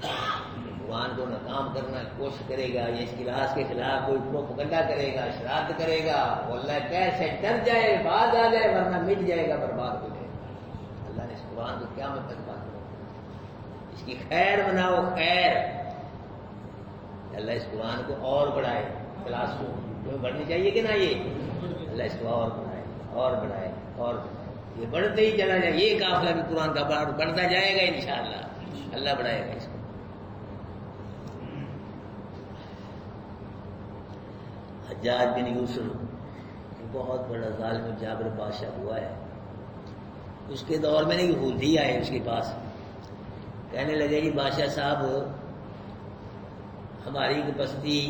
قرآن کو ناکام کرنا کی کوشش کرے گا، یا اس کلاس کے خلاف کوئی پروپیگنڈا کرے گا، شرارت کرے گا، وہ اللہ کیسے ڈر جائے، باز آ جائے، ورنہ مٹ جائے گا، برباد ہو جائے گا۔ اللہ نے اس قرآن کو قیامت تک بات کرو، اس کی خیر بناؤ، خیر۔ اللہ اس قرآن کو اور بڑھائے، کلاس کو تمہیں بڑھنی چاہیے کہ نہ، یہ اللہ اس کو اور بڑھائے، اور بڑھائے، اور یہ بڑھتے ہی چلا جائے، یہ قافلہ بھی قرآن کا بڑھتا جائے گا انشاءاللہ، اللہ بڑھائے گا اس کو۔ حجاج بن یوسف بہت بڑا ظالم جابر بادشاہ ہوا ہے، اس کے دور میں یہودی آئے اس کے پاس، کہنے لگے کہ بادشاہ صاحب ہماری ایک بستی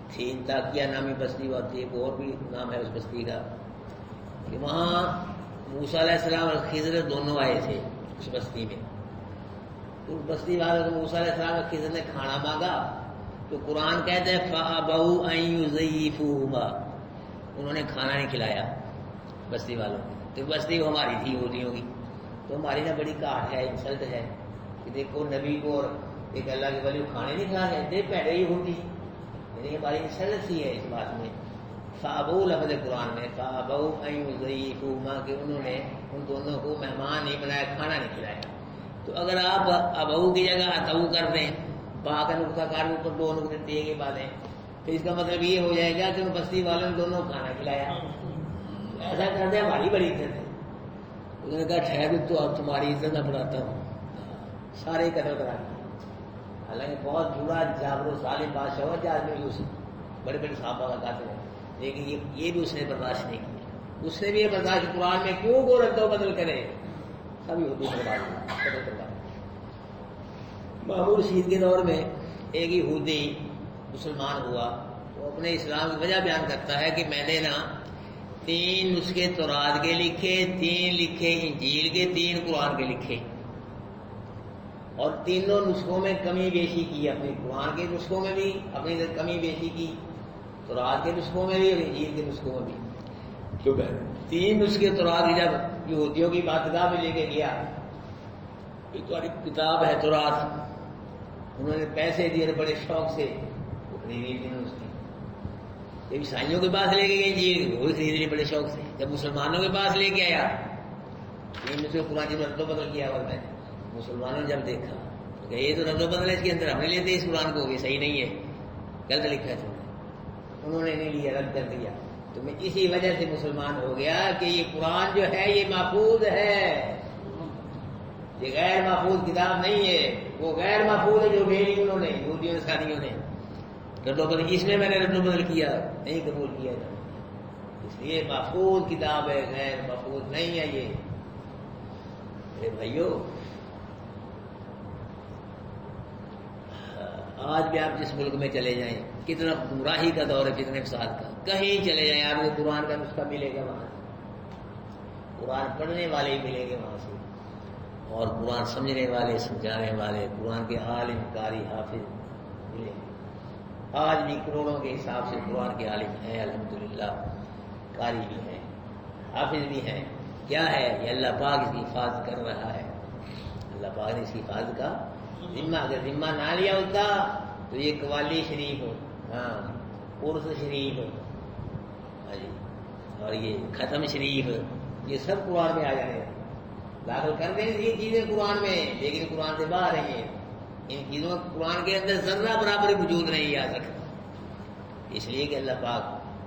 تھی، تاکیہ نامی بستی ہوتی ہے، ایک اور بھی نام ہے اس بستی کا، کہ وہاں موسیٰ علیہ السلام اور خضر دونوں آئے تھے اس بستی میں۔ اس بستی والوں کو موسیٰ علیہ السلام اور خضر نے کھانا مانگا، تو قرآن کہتے ہیں فَأَبَوْا أَن يُضَيِّفُوهُمَا، انہوں نے کھانا نہیں کھلایا بستی والوں کو۔ تو بستی وہ ہماری تھی، یہودیوں کی، تو ہماری نا بڑی کاٹ ہے، انسلٹ ہے کہ دیکھو نبی کو اور ایک اللہ کے ولی کھانے نہیں کھا رہے، دے پیڑے یہودی، یعنی ہماری انسلٹ سی ہے اس بات میں۔ فَأَبَوْا لفظ قرآن میں فَأَبَوْا أَن يُضَيِّفُوهُمَا، کہ انہوں نے ان دونوں کو مہمان نہیں بنایا، کھانا نہیں کھلایا۔ تو اگر آپ ابو کی جگہ اتو کر دیں، با کا نقطہ کار کے اوپر دو نقطے دیے کے بعد ہیں، تو اس کا مطلب یہ ہو جائے گا کہ ان بستی والوں نے دونوں کھانا کھلایا، ایسا کر دیں ہماری بڑی عزت ہے۔ انہوں نے کہا ٹھہر تو اب تمہاری عزت نہ بڑھاتا ہوں، سارے قتل کرا دیا۔ حالانکہ بہت برا جابر و ظالم بادشاہ ہوا جاج بن یوسف، بڑے بڑے صحابہ کا قاتل ہے، لیکن یہ بھی اس نے برداشت نہیں کیا۔ اس نے بھی یہ برداشت، قرآن میں کیوں کو رد و بدل کرے، سب یہودی برباد قتل کروا۔ مامون رشید کے دور میں ایک یہودی مسلمان ہوا، وہ اپنے اسلام کی وجہ بیان کرتا ہے کہ میں نے نا 3 نسخے تورات کے لکھے، 3 لکھے انجیل کے، 3 قرآن کے لکھے، اور تینوں نسخوں میں کمی بیشی کی، اپنی قرآن کے نسخوں میں بھی اپنی کمی بیشی کی، تورات کے نسخوں میں بھی اور انجیل کے نسخوں میں بھی۔ تو 3 نسخے تورات کی جب یہودیوں کی بادگاہ میں لے کے گیا، یہ تمہاری کتاب ہے تورات، انہوں نے پیسے دیے بڑے شوق سے، وہ خریدی تھی اس کی۔ جب عیسائیوں کے پاس لے کے گئے انجیل، وہ بھی خرید لی بڑے شوق سے۔ جب مسلمانوں کے پاس لے کے آیا، 3 نسخے قرآن جی میں رد و بدل کیا ہوا ہے، مسلمانوں نے جب دیکھا کہ یہ تو رد و بدل ہے، اس کے اندر ہم نہیں لیتے اس قرآن کو، یہ صحیح نہیں ہے، غلط لکھا ہے تم نے، انہوں نے نہیں لیا، رد کر دیا۔ تو میں اسی وجہ سے مسلمان ہو گیا کہ یہ قرآن جو ہے یہ محفوظ ہے، یہ غیر محفوظ کتاب نہیں ہے، وہ غیر محفوظ ہے جو بھیجی انہوں نے، یہودیوں نے، ساتھیوں نے۔ رد و بدل اس میں نے رد و بدل کیا، نہیں قبول کیا جائے، اس لیے محفوظ کتاب ہے، غیر محفوظ نہیں ہے یہ۔ میرے بھائیو، آج بھی آپ جس ملک میں چلے جائیں، کتنا گمراہی کا دور ہے، کتنے فساد کا، کہیں چلے جائیں آپ کو قرآن کا نسخہ ملے گا وہاں سے، قرآن پڑھنے والے ہی ملیں گے وہاں سے، اور قرآن سمجھنے والے، سمجھانے والے، قرآن کے عالم، قاری، حافظ ملیں گے۔ آج بھی کروڑوں کے حساب سے قرآن کے عالم ہیں الحمدللہ، قاری بھی ہیں، حافظ بھی ہیں۔ کیا ہے یہ؟ اللہ پاک اس کی حفاظت کر رہا ہے، اللہ پاک نے اس کی حفاظت کا ذمہ، اگر ذمہ نہ لیا ہوتا تو یہ قوالی شریف، ہاں عرس شریف، ہاں جی، اور یہ ختم شریف، یہ سب قرآن میں آ جانے، داخل کر دیں یہ چیزیں قرآن میں، لیکن قرآن سے باہر ہیں، ان چیزوں قرآن کے اندر ذرہ برابر وجود نہیں آ سکتا، اس لیے کہ اللہ پاک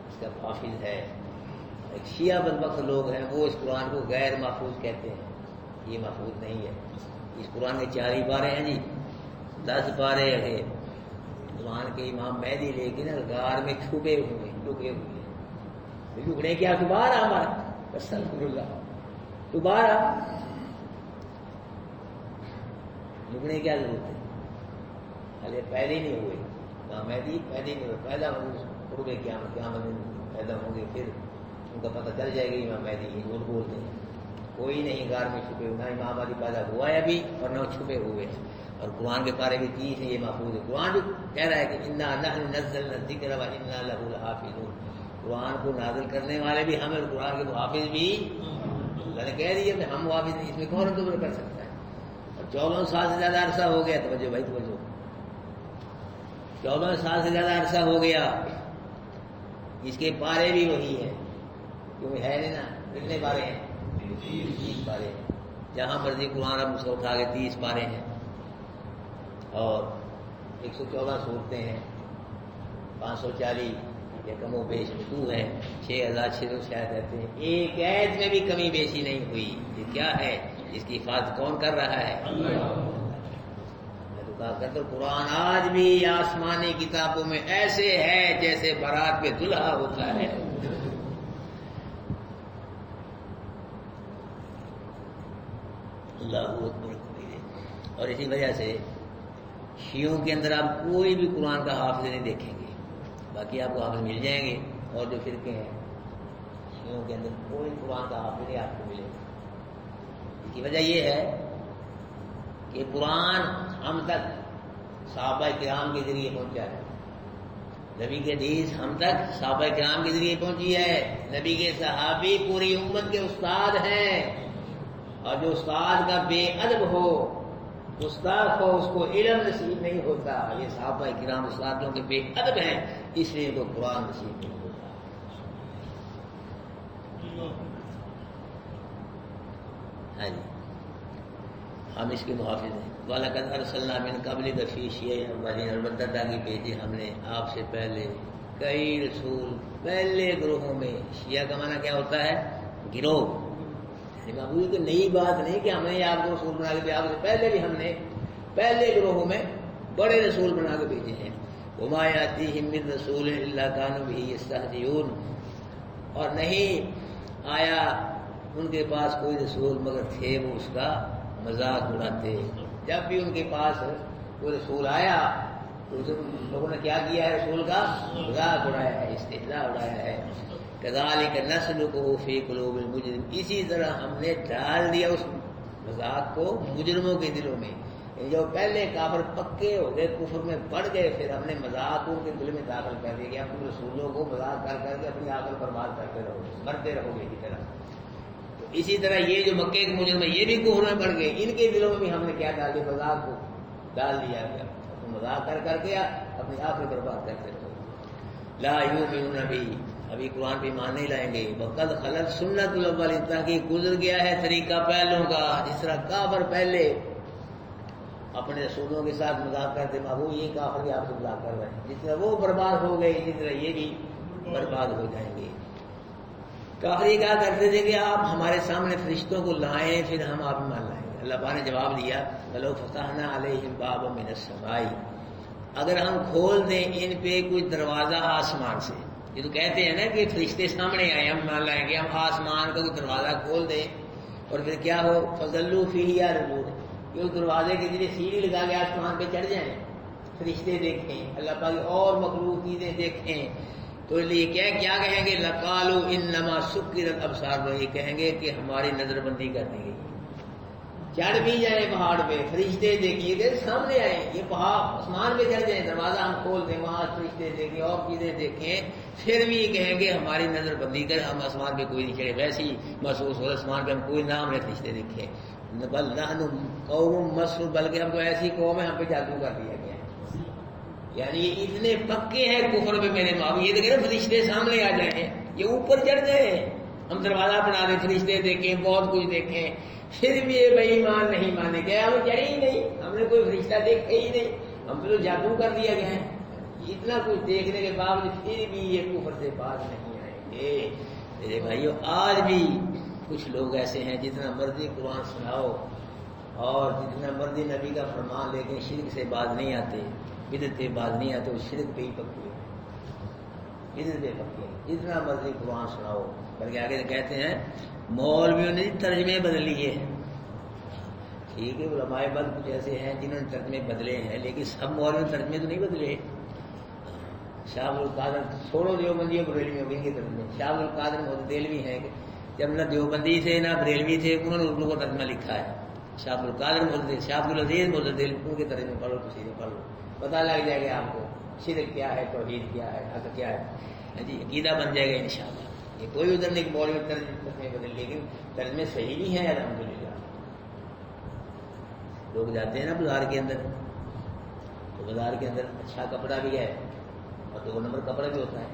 اس کا حافظ ہے۔ ایک شیعہ بدبخت لوگ ہیں، وہ اس قرآن کو غیر محفوظ کہتے ہیں، یہ محفوظ نہیں ہے۔ اس قرآن کے 4 ہی پارے ہیں جی، 10 پارے ہیں، قرآن کے امام مہدی لے کے نا غار میں چھپے ہوئے، لکے ہوئے، لکنے کیا دوبارہ ہمارا، استغفر اللہ، دوبارہ لکھنے کی کیا ضرورت ہے؟ حالے پیدا ہی نہیں ہوئے، مہدی پیدا ہی نہیں ہوئے، پیدا ہوئے قیامت پیدا ہوں گے، پھر ان کا پتہ چل جائے گا امام مہدی یہ جھوٹ بولتے ہیں، کوئی نہیں غار میں چھپے ہوئے، نہ امام مہدی پیدا ہوا ہے ابھی اور نہ چھپے ہوئے ہیں۔ اور قرآن کے پارے بھی 30 ہیں، یہ محفوظ ہے۔ قرآن بھی کہہ رہا ہے کہ انا نحن نزلنا الذکر وانا لہ لحافظون، قرآن کو نازل کرنے والے بھی ہم، اور قرآن کے محافظ بھی اللہ نے کہہ دیا کہ ہم محافظ ہیں، اس میں کون قبول کر سکتا ہے؟ اور 14 سال سے زیادہ عرصہ ہو گیا، توجہ بھائی توجہ، 14 سال سے زیادہ عرصہ ہو گیا، اس کے پارے بھی وہی ہیں، کیوں ہے نہیں نا؟ کتنے پارے ہیں؟ 30 پارے ہیں، جہاں مرضی قرآن اب سے اٹھا کے 30 پارے ہیں، اور 114 صورتیں ہیں، 540 یا کم و بیش رکوع ہے، 6600 شاید رہتے ہیں، ایک آیت میں بھی کمی بیشی نہیں ہوئی۔ یہ کیا ہے؟ اس کی حفاظت کون کر رہا ہے؟ میں تو کہا کرتا ہوں قرآن آج بھی آسمانی کتابوں میں ایسے ہے جیسے بارات پہ دلہا ہوتا ہے۔ اللہ اکبر کبیر۔ اور اسی وجہ سے شیعوں کے اندر آپ کوئی بھی قرآن کا حافظ نہیں دیکھیں گے، باقی آپ کو حافظ مل جائیں گے، اور جو فرقے ہیں شیعوں کے اندر کوئی قرآن کا حافظ نہیں آپ کو ملے گا۔ اس کی وجہ یہ ہے کہ قرآن ہم تک صحابہ کرام کے ذریعے پہنچا ہے، نبی کے حدیث ہم تک صحابہ کرام کے ذریعے پہنچی ہے، نبی کے صحابی پوری امت کے استاد ہیں، اور جو استاد کا بے ادب ہو، استاد کو اس کو علم نصیب نہیں ہوتا، یہ صحابہ کرام استادوں کے بے ادب ہیں، اس لیے ان کو قرآن نصیب نہیں ہوتا۔ ہاں جی، ہم اس کے محافظ ہیں۔ وَلَقَدْ أَرْسَلْنَا مِن قَبْلِكَ فِي شِيَعٍ الْأَوَّلِينَ، البتہ تاکہ بھیجے ہم نے آپ سے پہلے کئی رسول پہلے گروہوں میں۔ شیعہ کا معنی کیا ہوتا ہے؟ گروہ۔ یعنی کہ نئی بات نہیں کہ ہم نے آپ کو رسول بنا کے دیا، آپ سے پہلے بھی ہم نے پہلے گروہوں میں بڑے رسول بنا کے بھیجے ہیں۔ وَمَا يَأْتِيهِم مِّن رَّسُولٍ إِلَّا كَانُوا بِهِ يَسْتَهْزِئُونَ، اور نہیں آیا ان کے پاس کوئی رسول مگر تھے وہ اس کا مذاق اڑاتے۔ جب بھی ان کے پاس کوئی رسول آیا تو لوگوں نے کیا کیا ہے؟ رسول کا مذاق اڑایا ہے، استہزاء اڑایا ہے۔ كَذَلِكَ نَسْلُكُهُ فِي قُلُوبِ الْمُجْرِمِينَ، اسی طرح ہم نے ڈال دیا اس مذاق کو مجرموں کے دلوں میں۔ جو پہلے کافر پکے ہو گئے، کفر میں پڑ گئے، پھر ہم نے مذاق ان کے دل میں داخل کر دیا کہ آپ رسولوں کو مذاق کر کر کے اپنی عقل برباد کرتے رہو گے، مرتے رہو گے کی طرح۔ تو اسی طرح یہ جو مکے کے مجرم ہیں یہ بھی کفر میں پڑ گئے، ان کے دلوں میں بھی ہم نے کیا ڈال دیا؟ مذاق کو ڈال دیا گیا، مذاق کر کر کے اپنی عقل برباد کرتے رہو۔ لا یؤمنون بہ، ابھی قرآن پہ ایمان نہیں لائیں گے۔ وقد خلت سنت الاولین، تاکہ گزر گیا ہے طریقہ پہلوں کا، جس طرح کافر پہلے اپنے رسولوں کے ساتھ مذاق کرتے، محبوب یہ کافر بھی آپ سے مذاق کر رہے ہیں، جس طرح وہ برباد ہو گئے اسی طرح یہ بھی برباد ہو جائیں گے۔ کافر یہ کہا کرتے تھے کہ آپ ہمارے سامنے فرشتوں کو لائیں پھر ہم آپ ایمان لائیں گے۔ اللہ پاک نے جواب دیا وَلَوْ فَتَحْنَا عَلَيْهِمْ بَابًا مِّنَ السَّمَاءِ، اگر ہم کھول دیں ان پہ کوئی دروازہ آسمان سے، یہ تو کہتے ہیں نا کہ فرشتے سامنے آئے ہم مان لائیں گے، ہم آسمان کا کوئی دروازہ کھول دیں اور پھر کیا ہو؟ فَظَلُّوا فِيهِ يَعْرُجُونَ، کہ اس دروازے کے ذریعے سیڑھی لگا کے آسمان پہ چڑھ جائیں، فرشتے دیکھیں، اللہ پاک اور مخلوق چیزیں دیکھیں، تو یہ کیا کہیں گے؟ لَقَالُوا إِنَّمَا سُكِّرَتْ أَبْصَارُنَا، یہ کہیں گے کہ ہماری نظر بندی کر دی گئی۔ چڑھ بھی جائیں پہاڑ پہ، فرشتے دیکھیے کہ سامنے آئے، یہ پہاڑ آسمان پہ چڑھ جائیں، دروازہ ہم کھول دیں، وہاں فرشتے دیکھیں اور چیزیں دیکھیں، پھر بھی یہ کہیں گے ہماری نظر بندی کر، ہم آسمان پہ کوئی نہیں چڑھے، ویسے ہی محسوس ہو آسمان پہ ہم کوئی نام نہیں فرشتے دیکھیں۔ بل نحن قوم مسحور، بلکہ ہم کو ایسی قوم ہے ہم پہ جادو کر دیا گیا ہے۔ یعنی یہ اتنے پکے ہیں کفر پہ میرے ماں، یہ دیکھیں فرشتے سامنے آ جائیں، یہ اوپر چڑھ گئے، ہم دروازہ بنا دیں، فرشتے دیکھیں، بہت کچھ دیکھیں، پھر بھی یہ بے ایمان نہیں مانے گئے، ہم چڑھے ہی نہیں، ہم نے کوئی فرشتہ دیکھا ہی نہیں، ہم پہ تو جادو کر دیا گیا ہے۔ اتنا کچھ دیکھنے کے باوجود پھر بھی یہ کفر سے باز نہیں آئیں گے۔ میرے بھائیو، آج بھی کچھ لوگ ایسے ہیں جتنا مرضی قرآن سناؤ اور جتنا مرضی نبی کا فرمان، لیکن شرک سے باز نہیں آتے، بدعت سے باز نہیں آتے، وہ شرک پہ ہی پکے ہیں، بدعت پہ پکے ہیں، جتنا مرضی قرآن سناؤ۔ بلکہ آگے کہتے ہیں مولویوں نے ترجمے بدل لیے، ٹھیک ہے، علماء بد کچھ ایسے ہیں جنہوں نے ترجمے بدلے ہیں، لیکن سب مولوی ترجمے تو نہیں بدلے۔ شاہ عبد القادر چھوڑو دیوبندیوں بریلویوں کے ترجمے، شاہ عبد القادر معتزلی ہیں، جب نہ دیوبندی تھے نہ بریلوی تھے، انہوں نے اردو کو ترجمہ لکھا ہے۔ شاہ عبد القادر معتزلی، شاہ عبد العزیز معتزلی، ان کے ترجمے پڑھو، تفسیریں پڑھ لو، پتہ لگ جائے گا آپ کو شرک کیا ہے، توحید کیا ہے، حق کیا ہے، جی عقیدہ بن جائے گا انشاءاللہ۔ یہ کوئی ادھر نہیں مولوی ترجمے بدل، لیکن ترجمے صحیح بھی ہیں الحمدللہ۔ لوگ جاتے ہیں نا بازار کے اندر، تو بازار کے اندر اچھا کپڑا بھی ہے اور 2 نمبر کپڑا بھی ہوتا ہے۔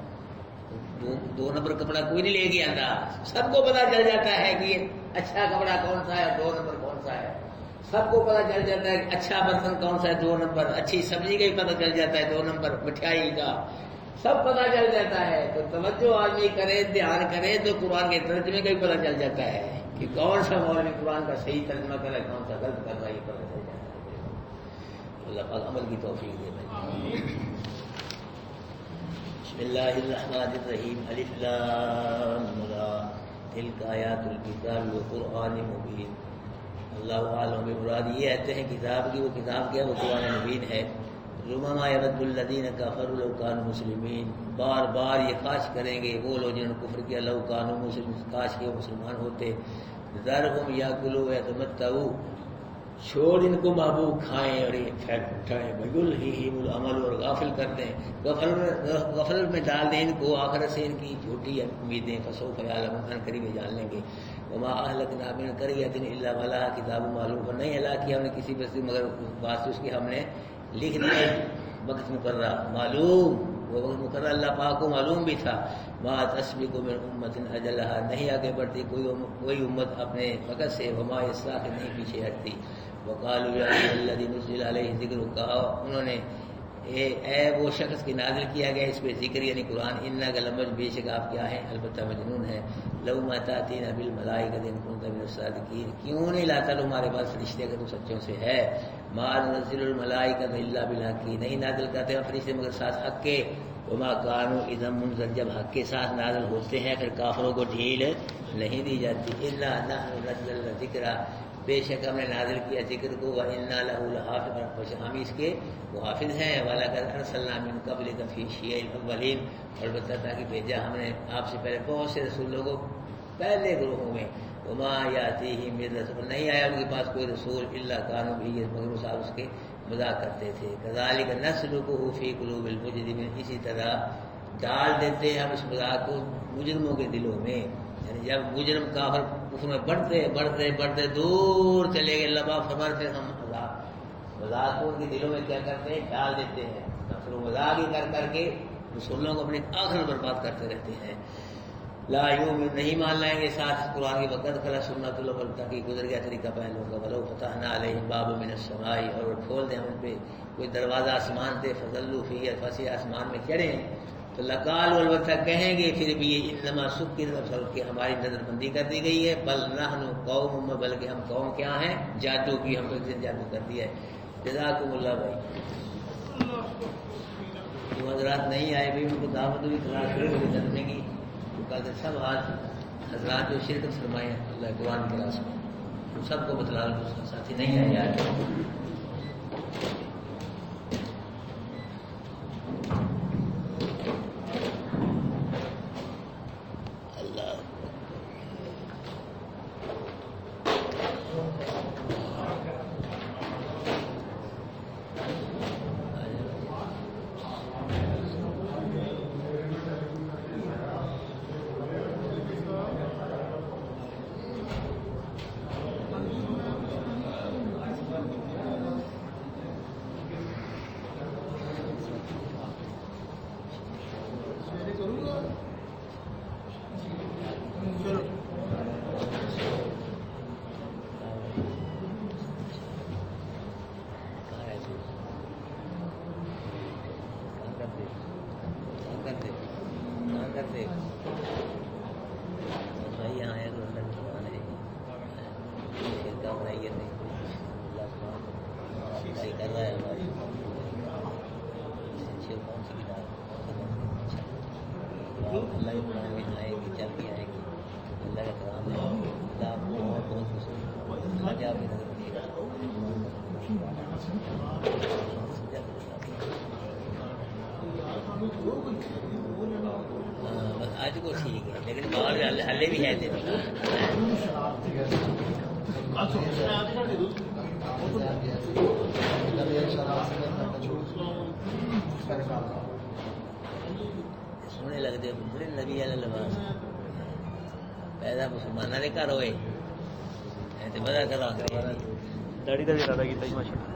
2 نمبر کپڑا کوئی نہیں لے کے آتا، سب کو پتا چل جاتا ہے کہ اچھا کپڑا کون سا ہے اور 2 نمبر کون سا ہے، سب کو پتا چل جاتا ہے کہ اچھا برتن کون سا ہے 2 نمبر، اچھی سبزی کا ہی پتا چل جاتا ہے 2 نمبر، مٹھائی کا سب پتا چل جاتا ہے۔ تو توجہ آدمی کرے، دھیان کرے تو قرآن کے ترجمے کا بھی پتا چل جاتا ہے کہ کون سا مولوی قرآن کا صحیح ترجمہ کر رہا ہے، کون سا غلط کر رہا ہے، یہ پتا چل جاتا ہے۔ اللہ پاک عمل کی توفیق دے بھائی۔ بسم اللہ الرحمن الرحیم، الف لام را تلک آیات الکتاب وقرآن مبین۔ اللہ عالم مراد یہ کہتے ہیں کتاب کی، وہ کتاب کیا؟ وہ قرآن مبین ہے۔ ربما یود الذین کفروا لو کانوا مسلمین، بار بار یہ خواہش کریں گے وہ لوگ جنہوں نے کفر کیا، لو کانوا مسلمین، کاش کہ وہ مسلمان ہوتے۔ ذرہم یاکلوا ویتمتعوا، چھوڑ ان کو محبوب کھائیں اور یہ پھیٹ اٹھائیں، ویلہہم العمل، اور غافل کر دیں، غفلت میں ڈال دیں ان کو آخرت سے، ان کی جھوٹی امیدیں، فسوف یعلمون، قریب جان لیں گے۔ وما اہلکنا من قریۃ الا ولہا کتاب معلوم، نہیں ہلاک کیا ہم نے کسی بستی مگر واسطے اس کی ہم نے لکھ دیا وقت مقررہ، معلوم وہ وقت مقررہ اللہ پاک کو معلوم بھی تھا۔ ما تسبق من امت اجلہا، نہیں آگے بڑھتی کوئی امت اپنے وقت سے، وما یستاخر، نہیں پیچھے ہٹتی۔ وقالوا یا ایھا الذی نزل علیہ الذکر، کہا انہوں نے اے وہ شخص کی نازل کیا گیا اس پہ ذکر یعنی قرآن، انک لمجنون، بے شک آپ کیا ہیں، البتہ مجنون ہے۔ لو ما تاتینا بالملائکۃ ان کنت من الصادقین، کیوں نہیں لاتا تمہارے پاس فرشتے اگر تم سچوں سے ہے۔ ما ننزل الملائکۃ الا بالحق، نہیں نازل کرتے ہم فرشتے مگر ساتھ حق کے۔ وما كانوا اذا منذر، جب حق کے ساتھ نازل ہوتے ہیں پھر کافروں کو ڈھیل نہیں دی جاتی۔ الا نحن نزلنا الذکر، بے شک ہم نے نازل کیا ذکر کو، وَإِنَّا لَهُ لَحَافِظُونَ، ہم اس کے محافظ ہیں۔ وَلَقَدْ أَرْسَلْنَا مِن قَبْلِكَ فِي شِيَعِ الْأَوَّلِينَ، اور بتاتا کہ بھیجا ہم نے آپ سے پہلے بہت سے رسولوں کو پہلے گروہوں میں۔ وَمَا يَأْتِيهِم مِّن رَّسُولٍ، نہیں آیا ان کے پاس کوئی رسول، إِلَّا كَانُوا بِهِ يَسْتَهْزِئُونَ، مگر وہ صاحب اس کے مذاق کرتے تھے۔ كَذَلِكَ نَسْلُكُهُ فِي قُلُوبِ الْمُجْرِمِينَ، اسی طرح ڈال دیتے ہیں ہم اس مذاق کو مجرموں کے دلوں میں، یعنی جب مجرم کافر کفر میں بڑھتے دور چلے گئے، اللہ پاک فرماتے ہیں ہم مذاق کو ان کے دلوں میں کیا کرتے ہیں، ڈال دیتے ہیں، پھر وہ مذاق ہی کر کے رسولوں کو اپنے آخر برباد کرتے رہتے ہیں۔ لا یؤمن، نہیں مان لائیں گے ساتھ قرآن کے وقت خلا سنت الاول، تاکہ گزر گیا طریقہ پہلوں کا۔ ولو فتحنا علیہم بابا من السماء، اور کھول دیں ہم ان پہ کوئی دروازہ آسمان سے، فظلوا فیہ، پھنسے آسمان میں چڑھیں، تو لقالوا، البتہ کہیں گے پھر بھی، انما سکرت ابصارہم، کہ ہماری نظر بندی کر دی گئی ہے، بل نحن قوم، بلکہ ہم قوم کیا ہیں، جادو کی، ہم پہ جادو کر دیا ہے۔ جزاکم اللہ بھائی، جو حضرات نہیں آئے بھی ان کو دعوت بھی کلاس شروع ہوئی کرنے کی، کہتے سب آج حضرات جو شرکت فرمائے اللہ قرآن کلاس میں، تو سب کو بتلا دو، ساتھی نہیں آئے آج۔ اللہ کا کرام ہے. اللہ آپ کو بہت بہت خوش اللہ آپ کی نظر رکھیے گا. بس آج کو ٹھیک ہے لیکن باہر ہلے بھی ہے تھے. سونے لگتے بڑے نبی والا لباس پیدا مسلمانوں نے گھر ہوئے بڑا کرا داڑھی کا بھی ارادہ کیا ماشاء اللہ.